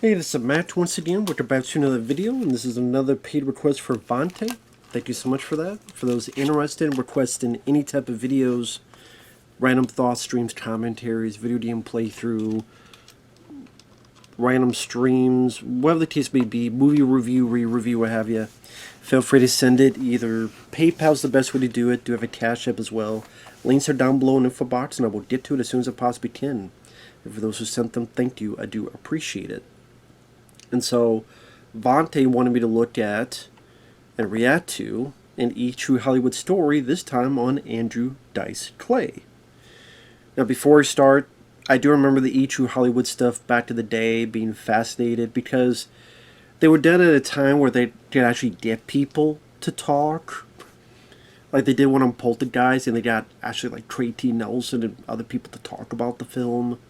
Hey, this is Matt once again. We're back to another video, and this is another paid request for Vonte. Thank you so much for that. For those interested in requesting any type of videos, random thoughts, streams, commentaries, video game playthrough, random streams, whatever the case may be, movie review, re-review, what have you, feel free to send it. Either PayPal's the best way to do it. Do have a CashApp as well. Links are down below in the info box, and I will get to it as soon as I possibly can. And for those who sent them, thank you. I do appreciate it. And so, Vonte wanted me to look at and react to an E! True Hollywood story, this time on Andrew Dice Clay. Now, before I start, I do remember the E! True Hollywood stuff back to the day, being fascinated, because they were done at a time where they could actually get people to talk. Like they did one on Poltergeist, and they got actually like Trey T. Nelson and other people to talk about the film.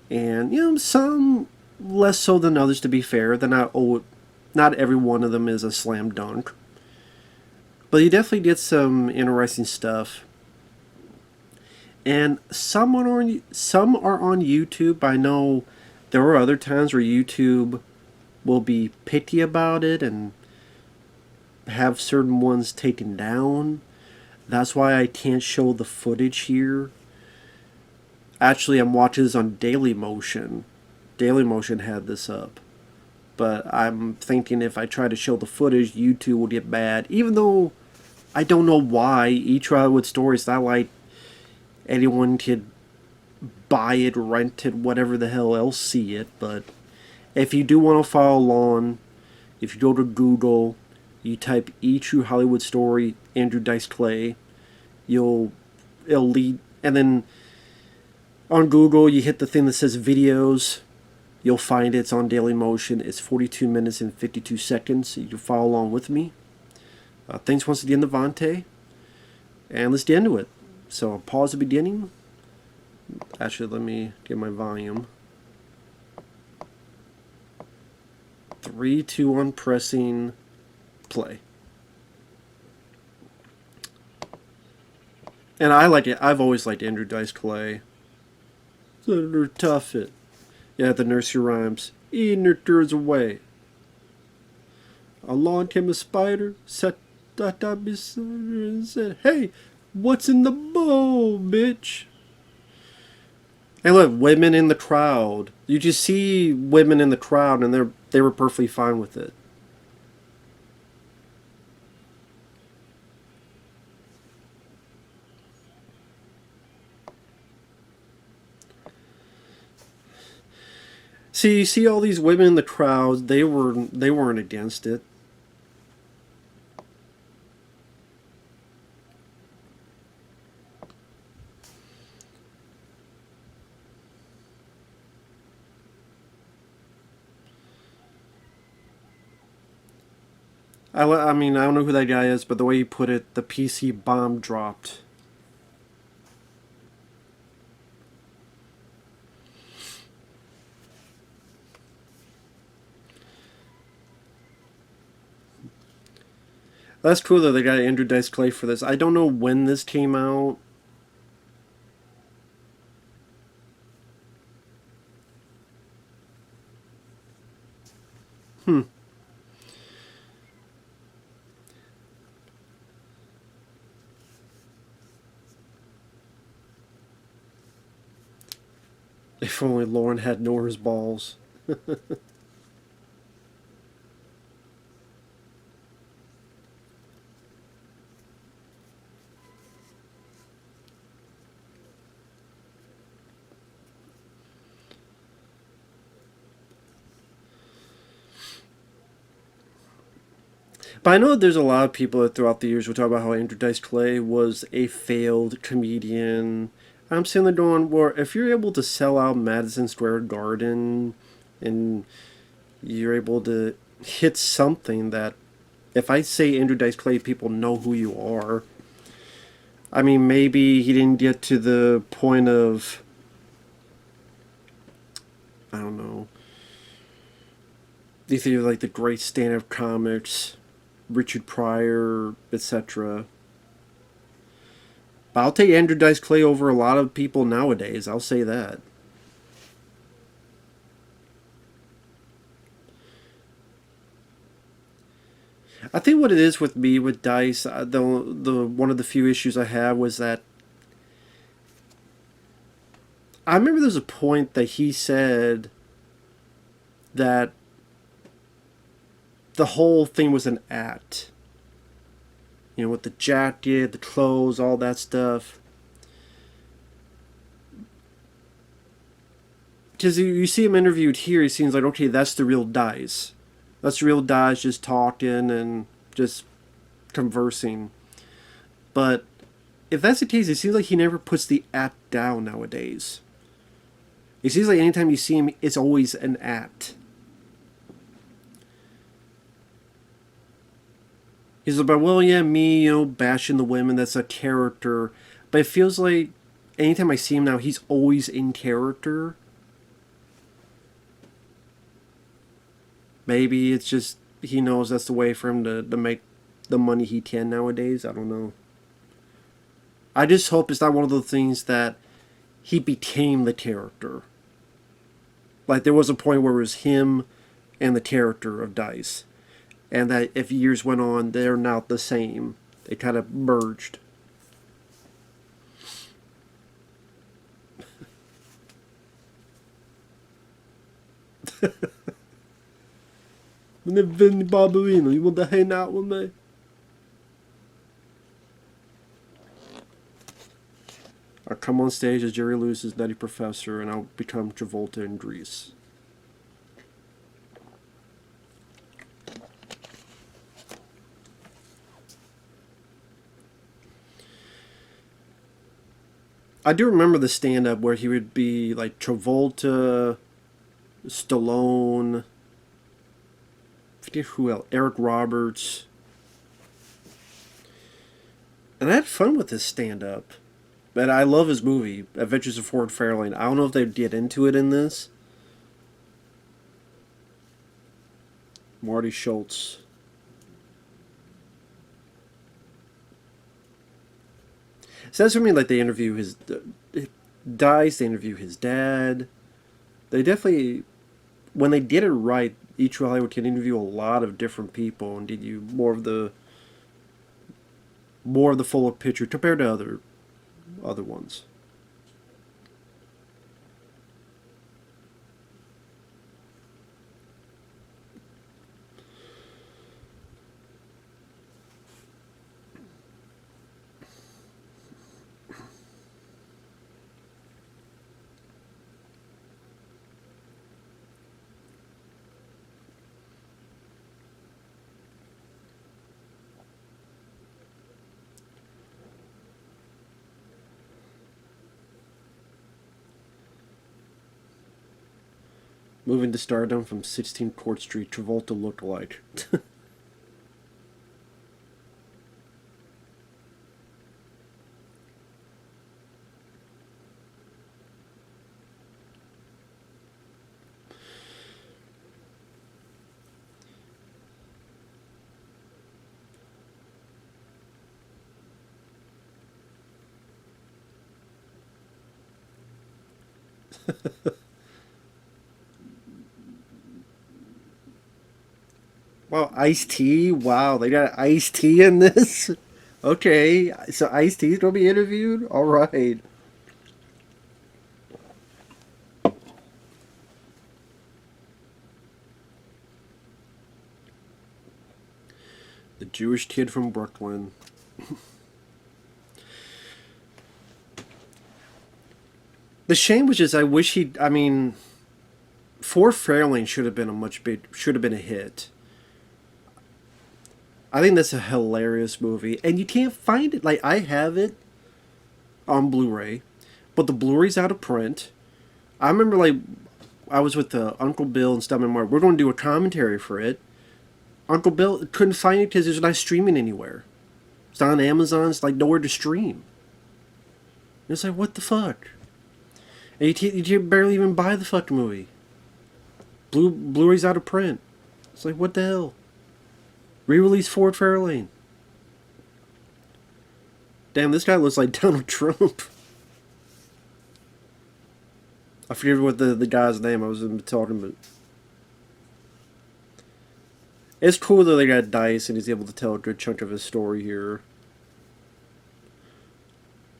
And, some less so than others, to be fair. They're not every one of them is a slam dunk. But you definitely get some interesting stuff. And some are on YouTube. I know there are other times where YouTube will be picky about it and have certain ones taken down. That's why I can't show the footage here. Actually, I'm watching this on Dailymotion. Dailymotion had this up. But I'm thinking if I try to show the footage, YouTube will get bad. Even though I don't know why. E! True Hollywood story is not like anyone could buy it, rent it, whatever the hell else, see it. But if you do want to follow along, if you go to Google, you type E! True Hollywood story, Andrew Dice Clay, it'll lead, and then on Google you hit the thing that says videos. You'll find it's on Dailymotion. It's 42 minutes and 52 seconds. So you can follow along with me. Thanks once again to Vonte. And let's get into it. So I'll pause the beginning. Actually, let me get my volume. 3, 2, 1, pressing play. And I like it. I've always liked Andrew Dice Clay. Senator Tuffet. Yeah, the nursery rhymes. Eating her turds away. Along came a spider, sat up beside her and said, "Hey, what's in the bowl, bitch?" And look, women in the crowd. You just see women in the crowd, and they were perfectly fine with it. See, you see all these women in the crowd. They weren't against it. I mean, I don't know who that guy is, but the way he put it, the PC bomb dropped. That's cool that they got Andrew Dice Clay for this. I don't know when this came out. If only Lauren had Nora's balls. But I know there's a lot of people that throughout the years will talk about how Andrew Dice Clay was a failed comedian. I'm sitting there going, well, if you're able to sell out Madison Square Garden and you're able to hit something that, if I say Andrew Dice Clay, people know who you are. I mean, maybe he didn't get to the point of, I don't know, these are like the great stand-up comics, Richard Pryor, etc. But I'll take Andrew Dice Clay over a lot of people nowadays. I'll say that. I think what it is with me with Dice, the one of the few issues I have was that I remember there was a point that he said that the whole thing was an act. You know, with the jacket, the clothes, all that stuff. Because you see him interviewed here, he seems like, okay, that's the real Dice. That's the real Dice just talking and just conversing. But if that's the case, it seems like he never puts the act down nowadays. It seems like anytime you see him, it's always an act. He's about, well, yeah, me, bashing the women, that's a character. But it feels like anytime I see him now, he's always in character. Maybe it's just he knows that's the way for him to make the money he can nowadays. I don't know. I just hope it's not one of the things that he became the character. Like there was a point where it was him and the character of Dice. And that if years went on, they're not the same. They kind of merged. Vinny Barbarino, you want to hang out with me? I'll come on stage as Jerry Lewis's Nutty Professor, and I'll become Travolta in Grease. I do remember the stand-up where he would be like Travolta, Stallone, I forget who else, Eric Roberts. And I had fun with his stand-up. But I love his movie, Adventures of Ford Fairlane. I don't know if they'd get into it in this. Marty Schultz. So that's what I mean, like they interview his... Dice, they interview his dad. They definitely... When they did it right, each Hollywood can interview a lot of different people and give you more of the fuller picture compared to other ones. Moving to stardom from 16 Court Street, Travolta looked like. Wow, iced tea. Wow, they got iced tea in this. Okay, so iced tea's gonna be interviewed. All right. The Jewish kid from Brooklyn. The shame was just I wish he. I mean, For Fairlane should have been a hit. I think that's a hilarious movie, and you can't find it. Like I have it on Blu-ray, but the Blu-ray's out of print. I remember like I was with Uncle Bill and stuff, and we're going to do a commentary for it. Uncle Bill couldn't find it because it's not streaming anywhere. It's on Amazon. It's like nowhere to stream. And it's like what the fuck? And you can't barely even buy the fucking movie. Blu-ray's out of print. It's like what the hell? Re-release Ford Fairlane. Damn, this guy looks like Donald Trump. I forget what the guy's name I was talking about. It's cool that they got Dice and he's able to tell a good chunk of his story here.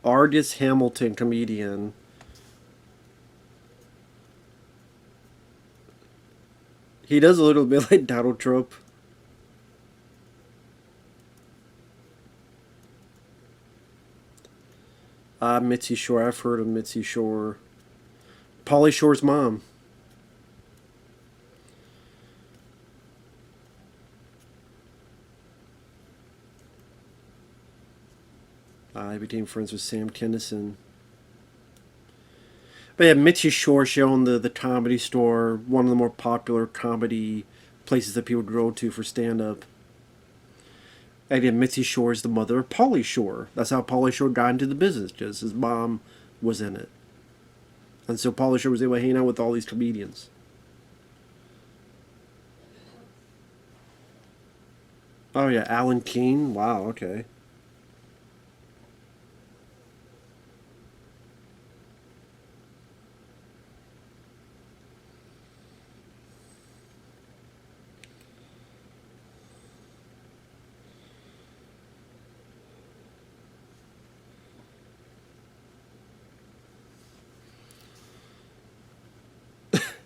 Artist Hamilton, comedian. He does a little bit like Donald Trump. Mitzi Shore. I've heard of Mitzi Shore. Pauly Shore's mom. I became friends with Sam Kenison. But yeah, Mitzi Shore, she owned the Comedy Store, one of the more popular comedy places that people go to for stand-up. And yeah, Mitzi Shore is the mother of Pauly Shore. That's how Pauly Shore got into the business, because his mom was in it. And so Pauly Shore was able to hang out with all these comedians. Oh yeah, Alan King. Wow, okay.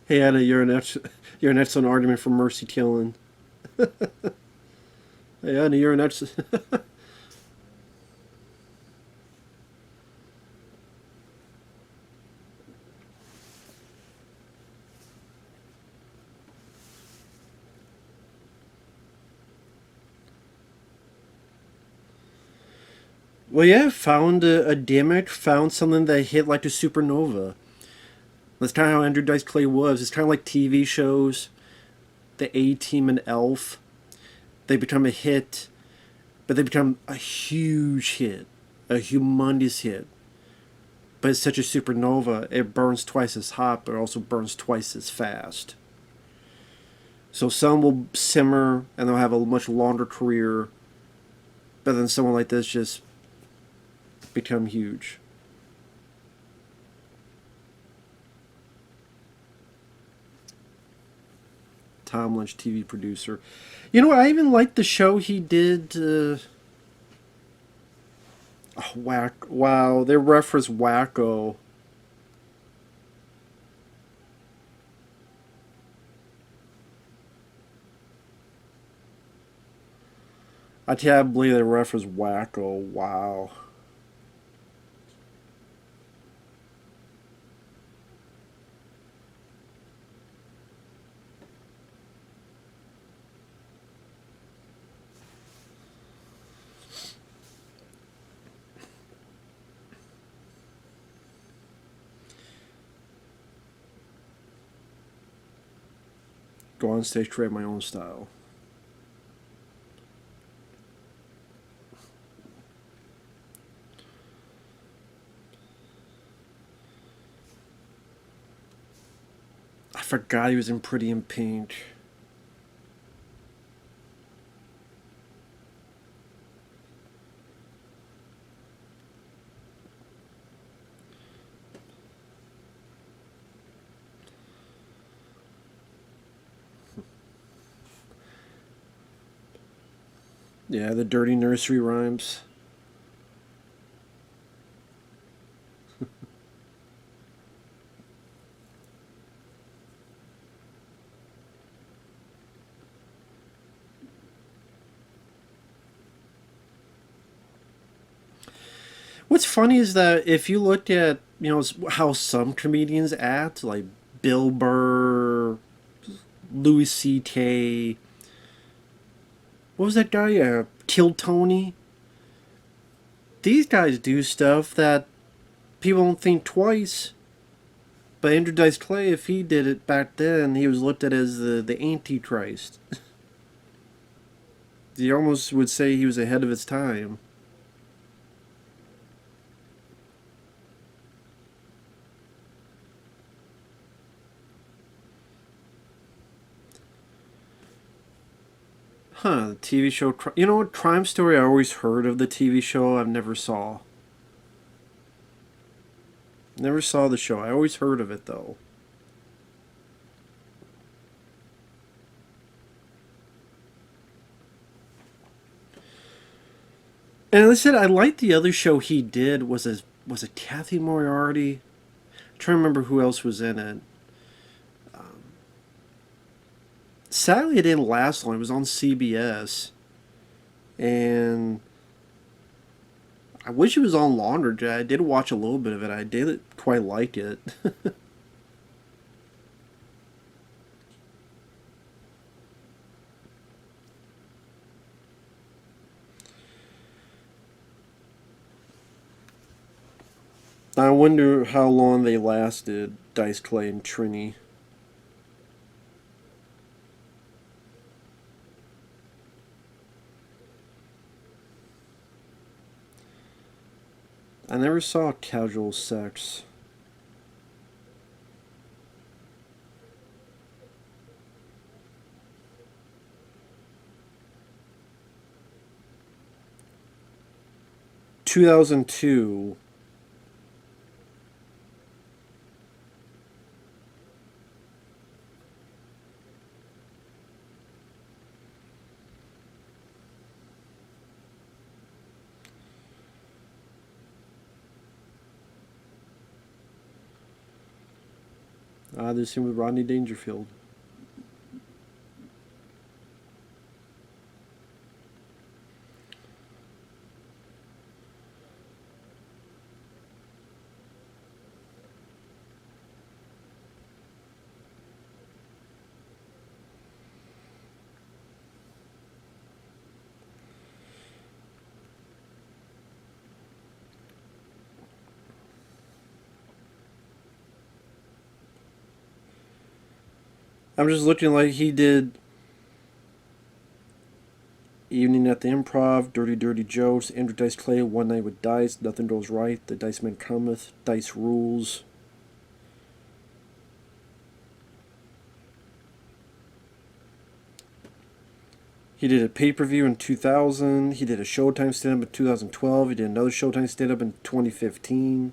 Hey Anna, you're an excellent argument for mercy killing. Hey Anna, you're an excellent. Well, yeah, found a dimmick, found something that hit like a supernova. That's kind of how Andrew Dice Clay was. It's kind of like TV shows, the A Team and Elf. They become a hit, but they become a huge hit, a humongous hit. But it's such a supernova, it burns twice as hot, but it also burns twice as fast. So some will simmer and they'll have a much longer career, but then someone like this just become huge. Tom Lynch, TV producer. You know, I even liked the show he did. Oh, wow, they reference Wacko. I can't believe they reference Wacko. Wow. Go on stage, create my own style. I forgot he was in Pretty in Pink. Yeah, the dirty nursery rhymes. What's funny is that if you look at, how some comedians act, like Bill Burr, Louis C.K., what was that guy? Kill Tony. These guys do stuff that people don't think twice. But Andrew Dice Clay, if he did it back then, he was looked at as the Antichrist. You almost would say he was ahead of his time. Huh, the TV show. You know what? Crime Story, I always heard of the TV show, I've never saw. Never saw the show. I always heard of it, though. And I said I liked the other show he did. Was it Kathy Moriarty? I'm trying to remember who else was in it. Sadly, it didn't last long. It was on CBS, and I wish it was on longer. I did watch a little bit of it. I did quite like it. I wonder how long they lasted, Dice Clay and Trini. I never saw Casual Sex. (2002). This scene with Rodney Dangerfield. I'm just looking like he did Evening at the Improv, Dirty Dirty Jokes, Andrew Dice Clay, One Night with Dice, Nothing Goes Right, The Dice Man Cometh, Dice Rules. He did a pay-per-view in 2000. He did a Showtime stand-up in 2012. He did another Showtime stand-up in 2015.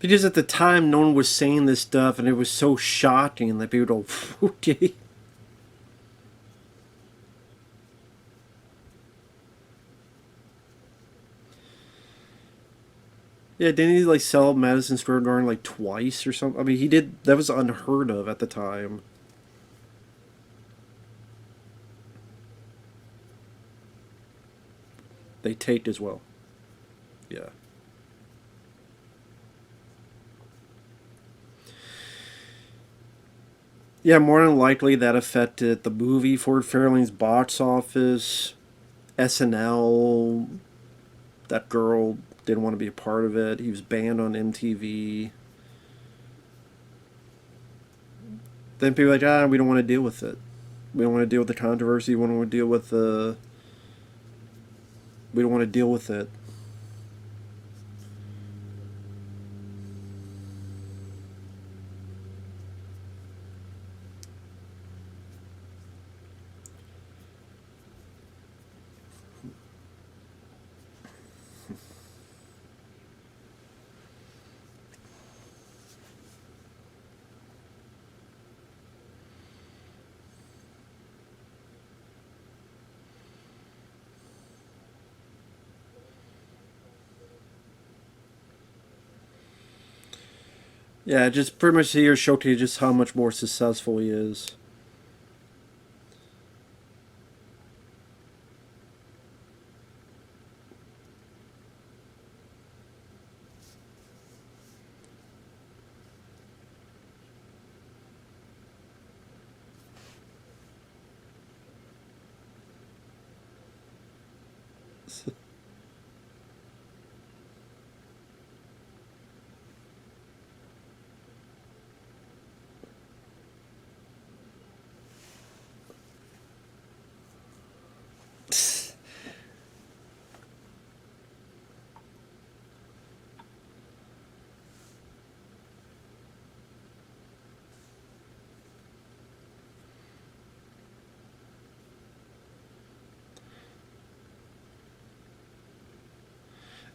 Because at the time, no one was saying this stuff, and it was so shocking that people go, okay. Yeah, didn't he like sell Madison Square Garden like twice or something? I mean, he did. That was unheard of at the time. They taped as well. Yeah. Yeah, more than likely that affected the movie for Fairland's box office. SNL, that girl didn't want to be a part of it. He was banned on MTV. Then people were like, we don't want to deal with it. We don't want to deal with the controversy. We don't want to deal with the. We don't want to deal with it. Yeah, just pretty much here showcase just how much more successful he is.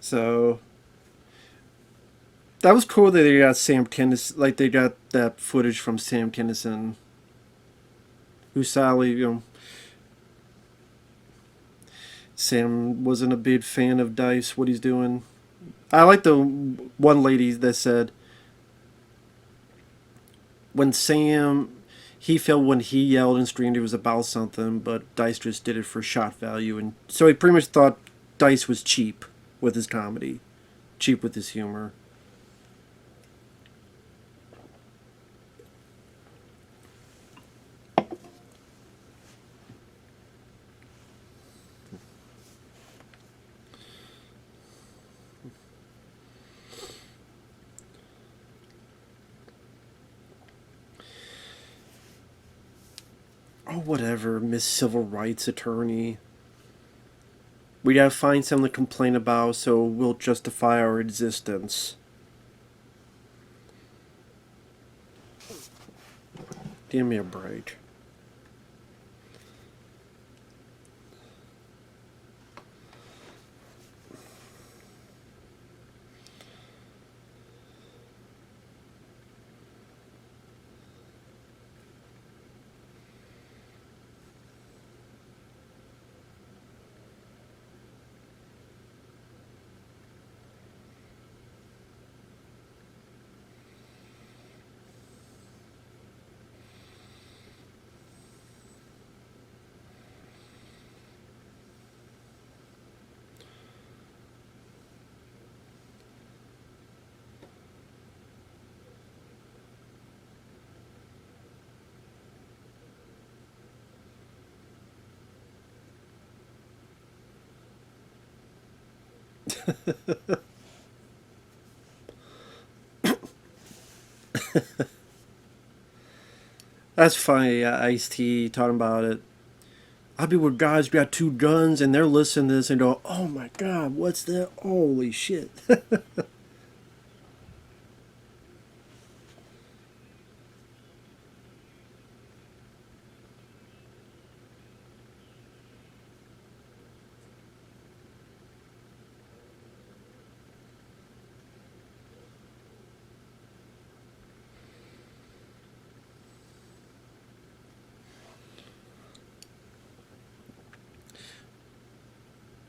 So that was cool that they got Sam Kenison, like they got that footage from Sam Kenison, who sadly, Sam wasn't a big fan of Dice, what he's doing. I like the one lady that said when Sam, he felt when he yelled and screamed it was about something, but Dice just did it for shot value, and so he pretty much thought Dice was cheap with his comedy, cheap with his humor. Oh, whatever, Miss Civil Rights Attorney. We gotta find something to complain about so we'll justify our existence. Give me a break. That's funny, Ice-T talking about it. I'll be with guys who got two guns and they're listening to this and go, oh my god, what's that? Holy shit.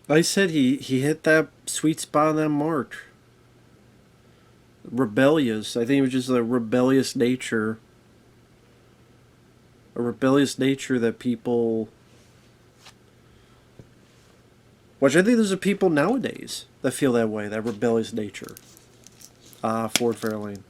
I said he hit that sweet spot on that mark. Rebellious. I think it was just a rebellious nature that people, which I think there's a people nowadays that feel that way, that rebellious nature. Ford Fairlane.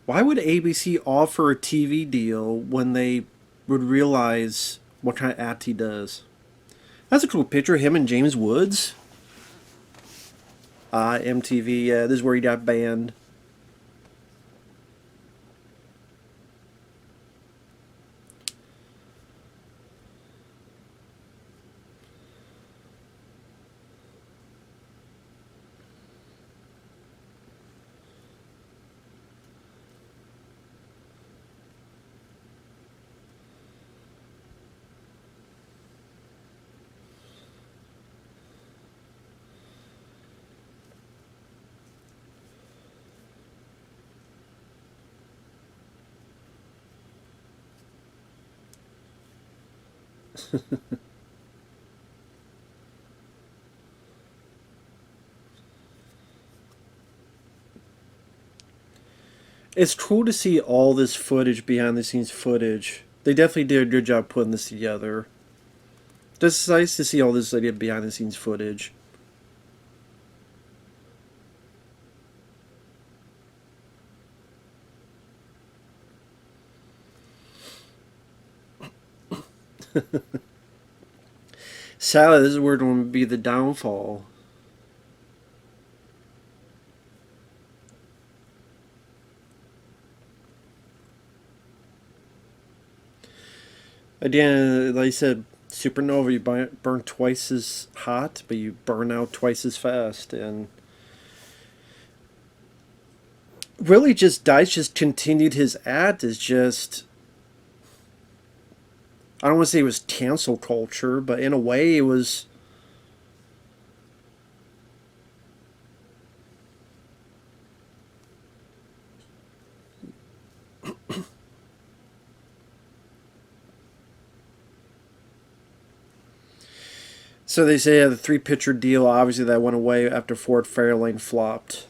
Why would ABC offer a TV deal when they would realize what kind of act he does? That's a cool picture of him and James Woods. MTV, yeah, this is where he got banned. It's cool to see all this footage, behind the scenes footage. They definitely did a good job putting this together. Just nice to see all this behind the scenes footage. Sadly, this is where it's going to be the downfall. Again, like I said, supernova, you burn twice as hot, but you burn out twice as fast. And really, just Dice just continued his act as just. I don't want to say it was cancel culture, but in a way, it was. So they say the three-pitcher deal, obviously that went away after Ford Fairlane flopped.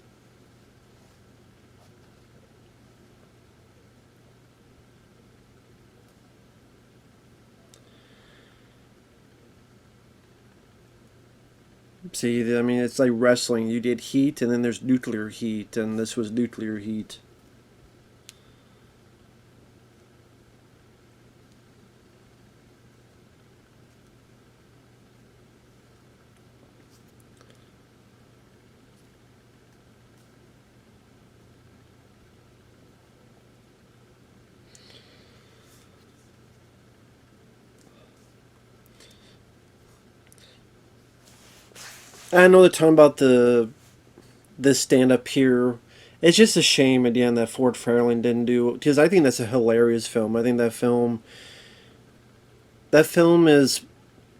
See, I mean, it's like wrestling. You did heat, and then there's nuclear heat, and this was nuclear heat. I know they're talking about this stand up here. It's just a shame at the end that Ford Fairlane didn't do, because I think that's a hilarious film. I think that film is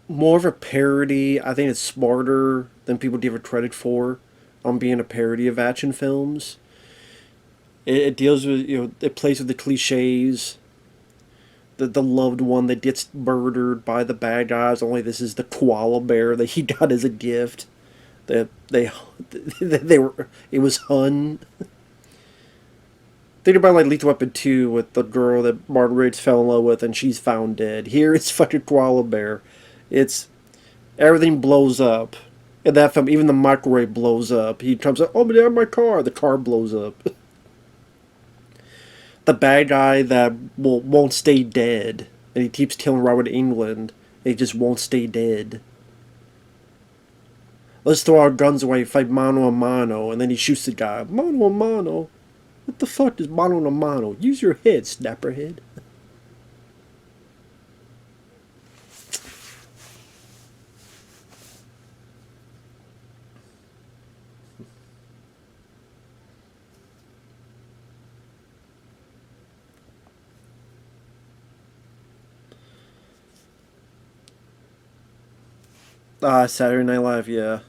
more of a parody. I think it's smarter than people give it credit for on being a parody of action films. It deals with, it plays with the cliches. The loved one that gets murdered by the bad guys. Only this is the koala bear that he got as a gift. That they were. It was Hun. Think about like Lethal Weapon 2 with the girl that Martin Riggs fell in love with and she's found dead. Here it's fucking koala bear. It's everything blows up. In that film, even the microwave blows up. He comes up, oh, but they're in my car. The car blows up. The bad guy that won't stay dead, and he keeps killing Robert England. And he just won't stay dead. Let's throw our guns away, fight mano a mano, and then he shoots the guy. Mano a mano? What the fuck is mano a mano? Use your head, snapperhead. Saturday Night Live, yeah.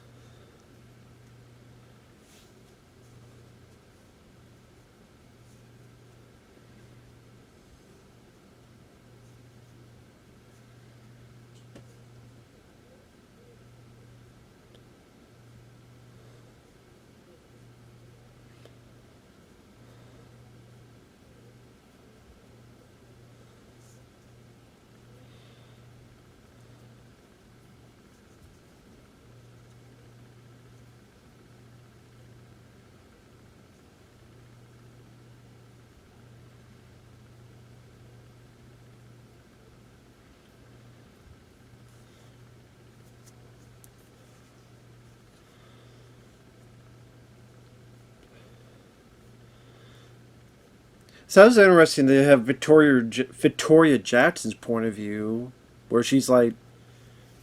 So that was interesting. They have Victoria Jackson's point of view, where she's like,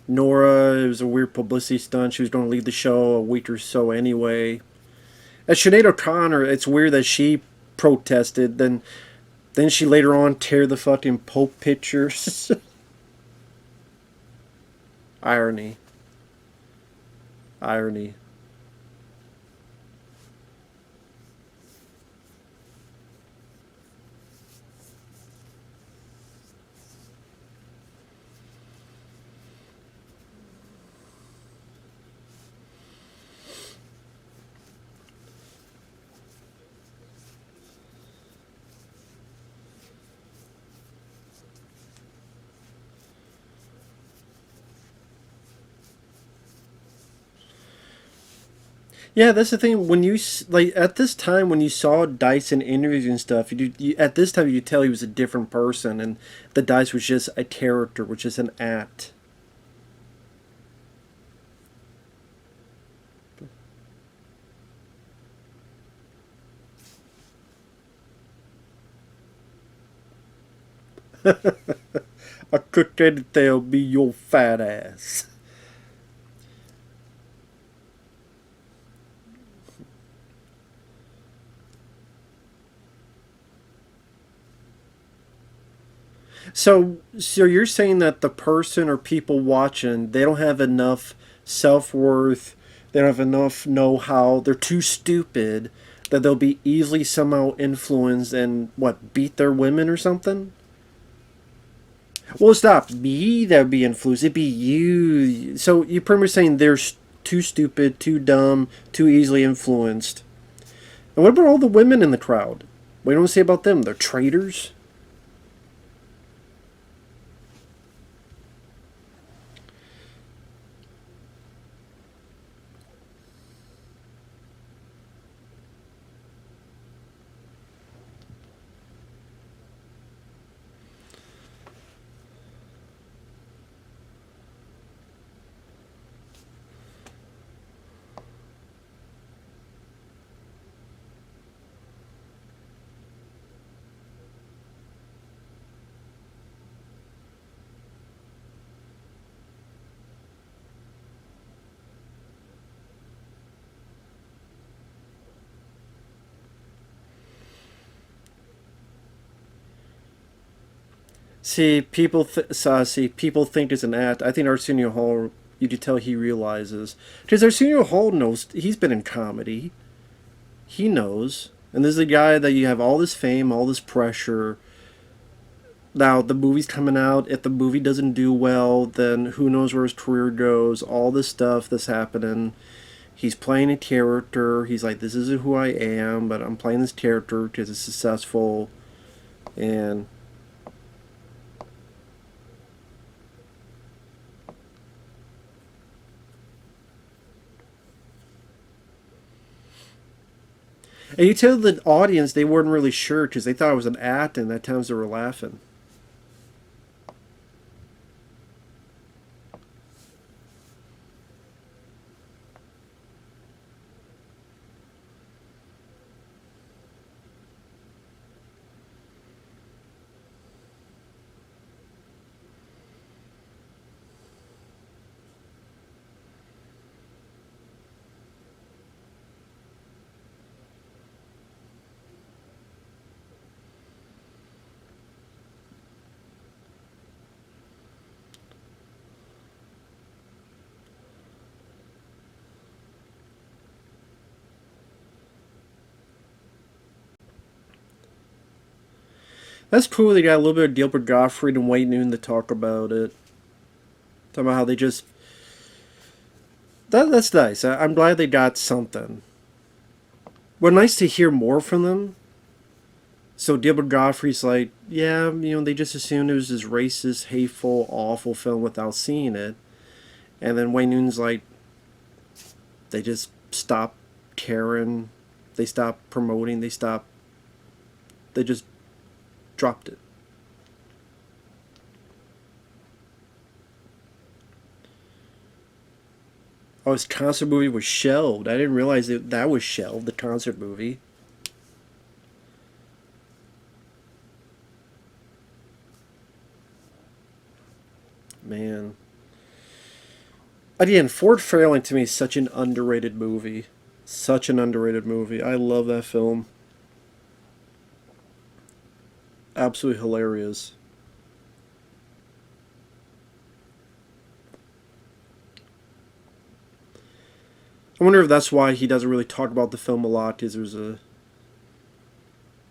Nora, it was a weird publicity stunt. She was going to leave the show a week or so anyway. As Sinead O'Connor, it's weird that she protested. Then she later on tear the fucking Pope pictures. Irony. Irony. Yeah, that's the thing. When you like at this time when you saw Dice in interviews and stuff, at this time you could tell he was a different person, and the Dice was just a character, which is an act. I cooked anything, be your fat ass. So you're saying that the person or people watching, they don't have enough self worth, they don't have enough know how, they're too stupid that they'll be easily somehow influenced and what, beat their women or something? Well, it's not me that would be influenced, it'd be you. So you're pretty much saying they're too stupid, too dumb, too easily influenced. And what about all the women in the crowd? What do you want to say about them? They're traitors? See, people think it's an act. I think Arsenio Hall, you could tell he realizes, because Arsenio Hall knows he's been in comedy. He knows, and this is a guy that you have all this fame, all this pressure. Now the movie's coming out. If the movie doesn't do well, then who knows where his career goes? All this stuff that's happening. He's playing a character. He's like, this isn't who I am, but I'm playing this character because it's successful, and And you tell the audience they weren't really sure because they thought it was an act, and at times they were laughing. That's cool. They got a little bit of Gilbert Gottfried and Wayne Noon to talk about it. Talk about how they just that's nice. I'm glad they got something. Well, nice to hear more from them. So Gilbert Gottfried's like, yeah, they just assumed it was this racist, hateful, awful film without seeing it. And then Wayne Noon's like, they just stopped caring. They stopped promoting. They just dropped it. Oh, his concert movie was shelved. I didn't realize that was shelved, the concert movie. Man. Again, Ford Fairland to me is such an underrated movie. Such an underrated movie. I love that film. Absolutely hilarious. I wonder if that's why he doesn't really talk about the film a lot, because there's a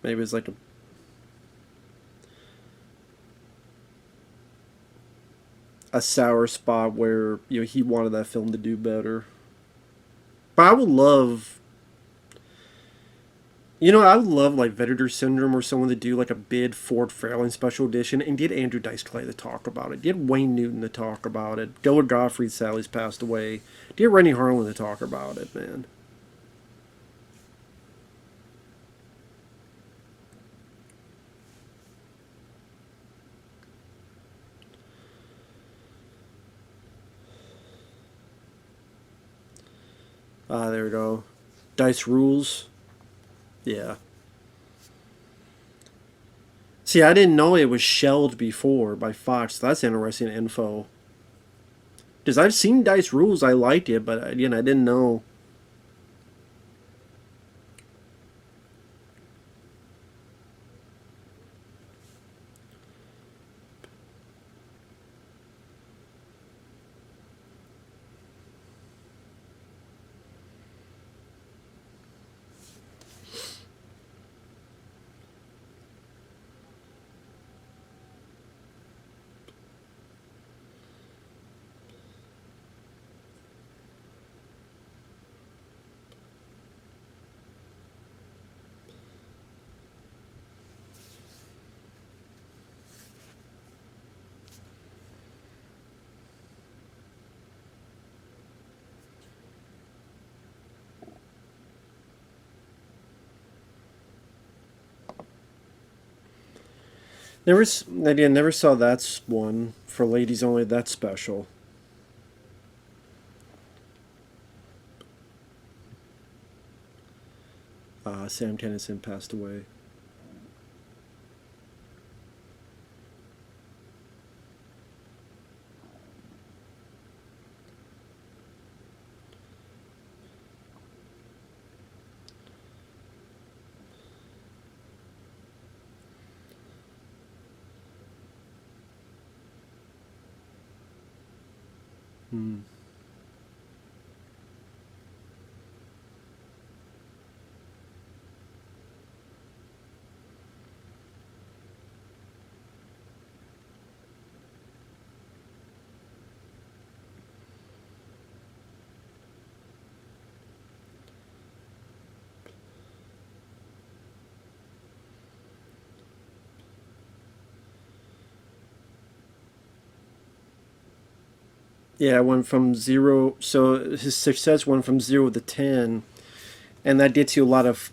maybe it's like a sour spot where he wanted that film to do better. But I would love like Venator Syndrome or someone to do like a bid Ford Fairlane special edition and get Andrew Dice Clay to talk about it. Get Wayne Newton to talk about it. Gilbert Gottfried Sally's passed away. Get Rennie Harlan to talk about it, man. There we go. Dice Rules. Yeah. See, I didn't know it was shelled before by Fox. That's interesting info. Because I've seen Dice Rules, I liked it, but again, I didn't know. Again, never saw that one for ladies only. That special. Sam Kenison passed away. Hmm. Yeah, it went from zero. So his success went from 0 to 10, and that gets you a lot of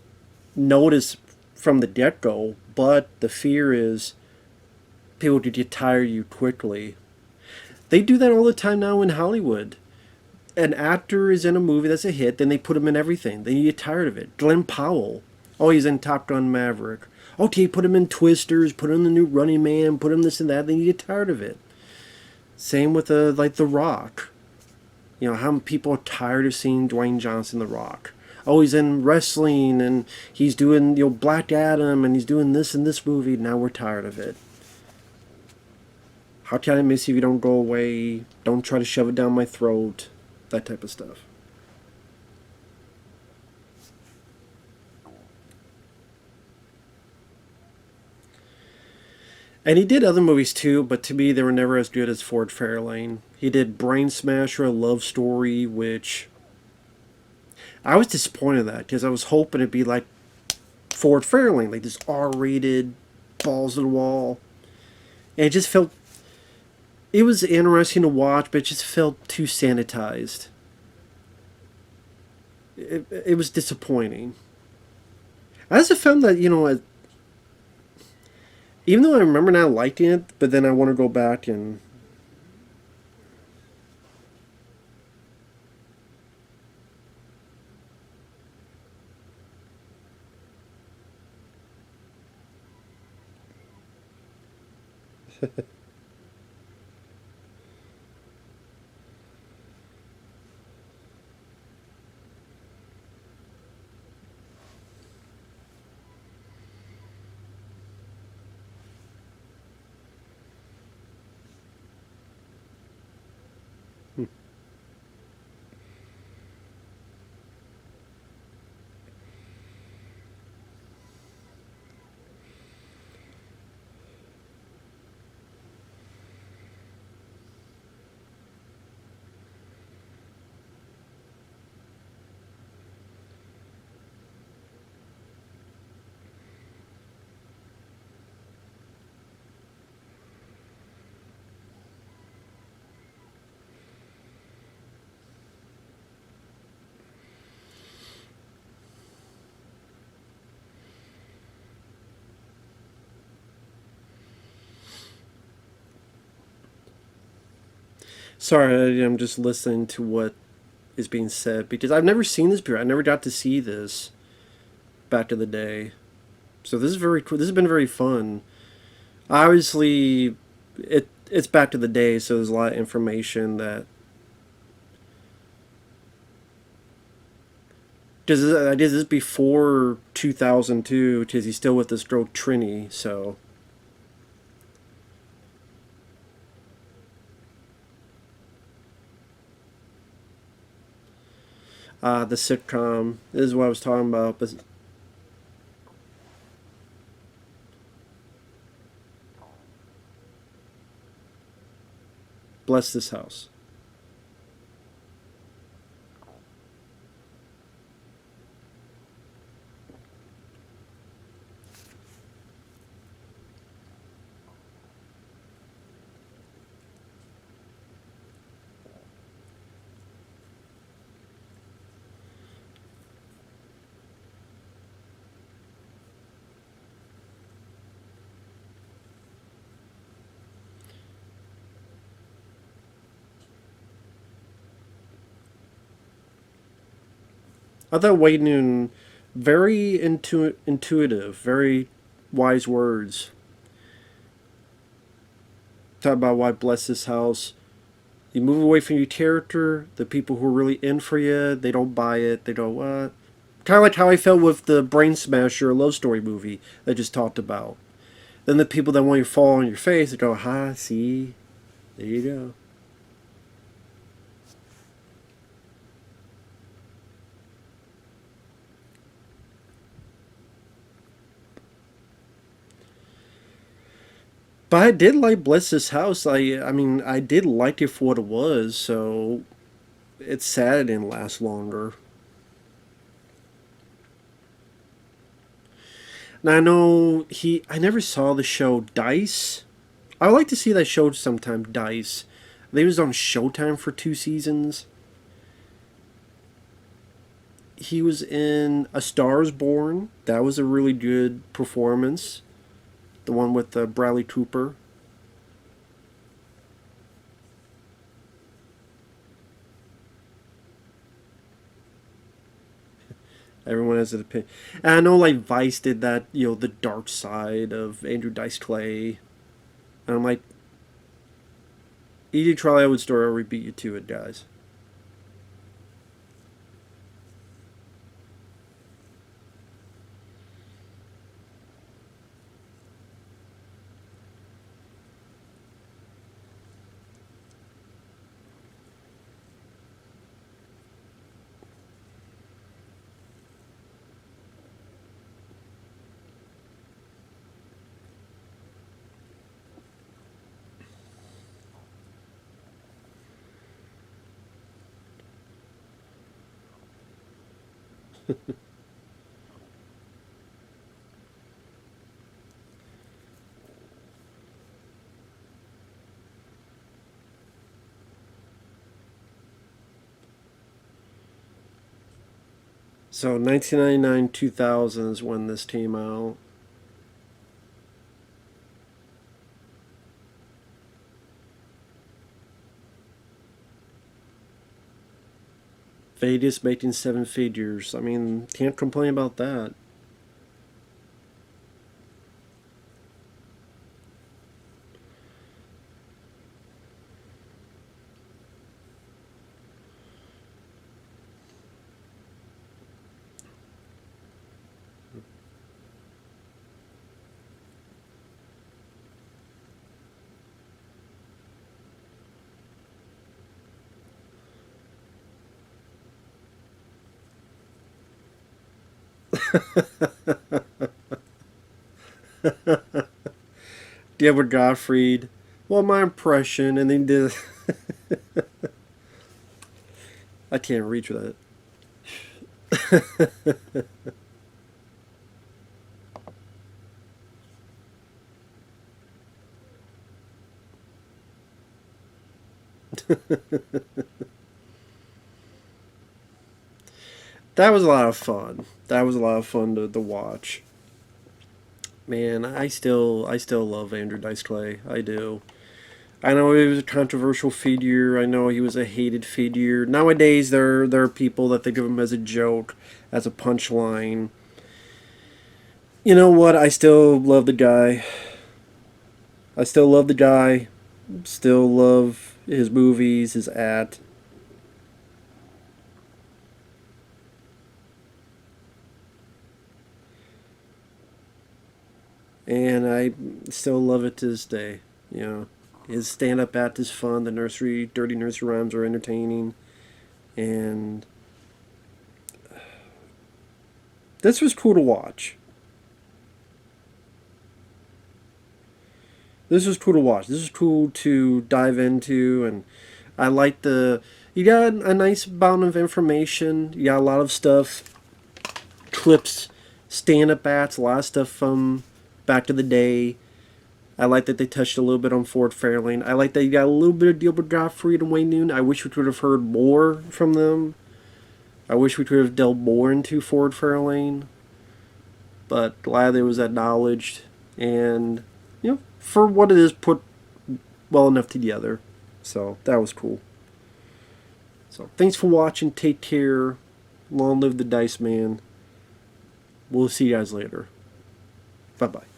notice from the get go. But the fear is people could get tired of you quickly. They do that all the time now in Hollywood. An actor is in a movie that's a hit, then they put him in everything. Then you get tired of it. Glenn Powell. Oh, he's in Top Gun Maverick. Okay, put him in Twisters, put him in the new Running Man, put him this and that, then you get tired of it. Same with like The Rock. You know, how people are tired of seeing Dwayne Johnson, The Rock. Oh, he's in wrestling and he's doing, Black Adam and he's doing this in this movie. Now we're tired of it. How can I miss you if you don't go away? Don't try to shove it down my throat. That type of stuff. And he did other movies too, but to me they were never as good as Ford Fairlane. He did Brain Smasher, a love story, which I was disappointed in that because I was hoping it'd be like Ford Fairlane, like this R-rated, balls to the wall. And it just felt, it was interesting to watch, but it just felt too sanitized. It was disappointing. I also found that, even though I remember not liking it, but then I want to go back and sorry, I'm just listening to what is being said because I've never seen this period. I never got to see this back in the day. So this is very cool. This has been very fun. Obviously, it's back to the day, so there's a lot of information that I did this before 2002 because he's still with this girl Trini. So the sitcom this is what I was talking about. But bless this house. I thought Wade Newton very intuitive, very wise words. Talk about why bless this house. You move away from your character. The people who are really in for you, they don't buy it. They don't what. Kind of like how I felt with the Brain Smasher love story movie I just talked about. Then the people that want you to fall on your face, they go, "Ha, see, there you go." But I did like Bless This House. I mean, I did like it for what it was. So it's sad it didn't last longer. Now I know he. I never saw the show Dice. I would like to see that show sometime. Dice. They was on Showtime for 2 seasons. He was in A Star Is Born. That was a really good performance. The one with Bradley Cooper. Everyone has an opinion. And I know like Vice did that, the dark side of Andrew Dice Clay. And I'm like, E.G. Charlie, I would story, I'll beat you to it, guys. So 1999, 2000 is when this came out. Vegas making 7 figures. I mean, can't complain about that. Edward Gottfried. Well, my impression, and then did. I can't reach for that. That was a lot of fun. That was a lot of fun to watch. Man, I still love Andrew Dice Clay. I do. I know he was a controversial figure. I know he was a hated figure. Nowadays, there are people that think of him as a joke, as a punchline. You know what? I still love the guy. I still love the guy. Still love his movies, his act. And I still love it to this day. You know, his stand-up act is fun. The dirty nursery rhymes are entertaining, and this was cool to watch. This was cool to watch. This was cool to dive into, and I like the. You got a nice amount of information. You got a lot of stuff, clips, stand-up acts, a lot of stuff from back to the day. I like that they touched a little bit on Ford Fairlane. I like that you got a little bit of Gilbert Gottfried and Wayne Newton. I wish we could have heard more from them. I wish we could have delved more into Ford Fairlane. But glad it was acknowledged. And, you know, for what it is, put well enough together. So, that was cool. So, thanks for watching. Take care. Long live the Dice Man. We'll see you guys later. Bye-bye.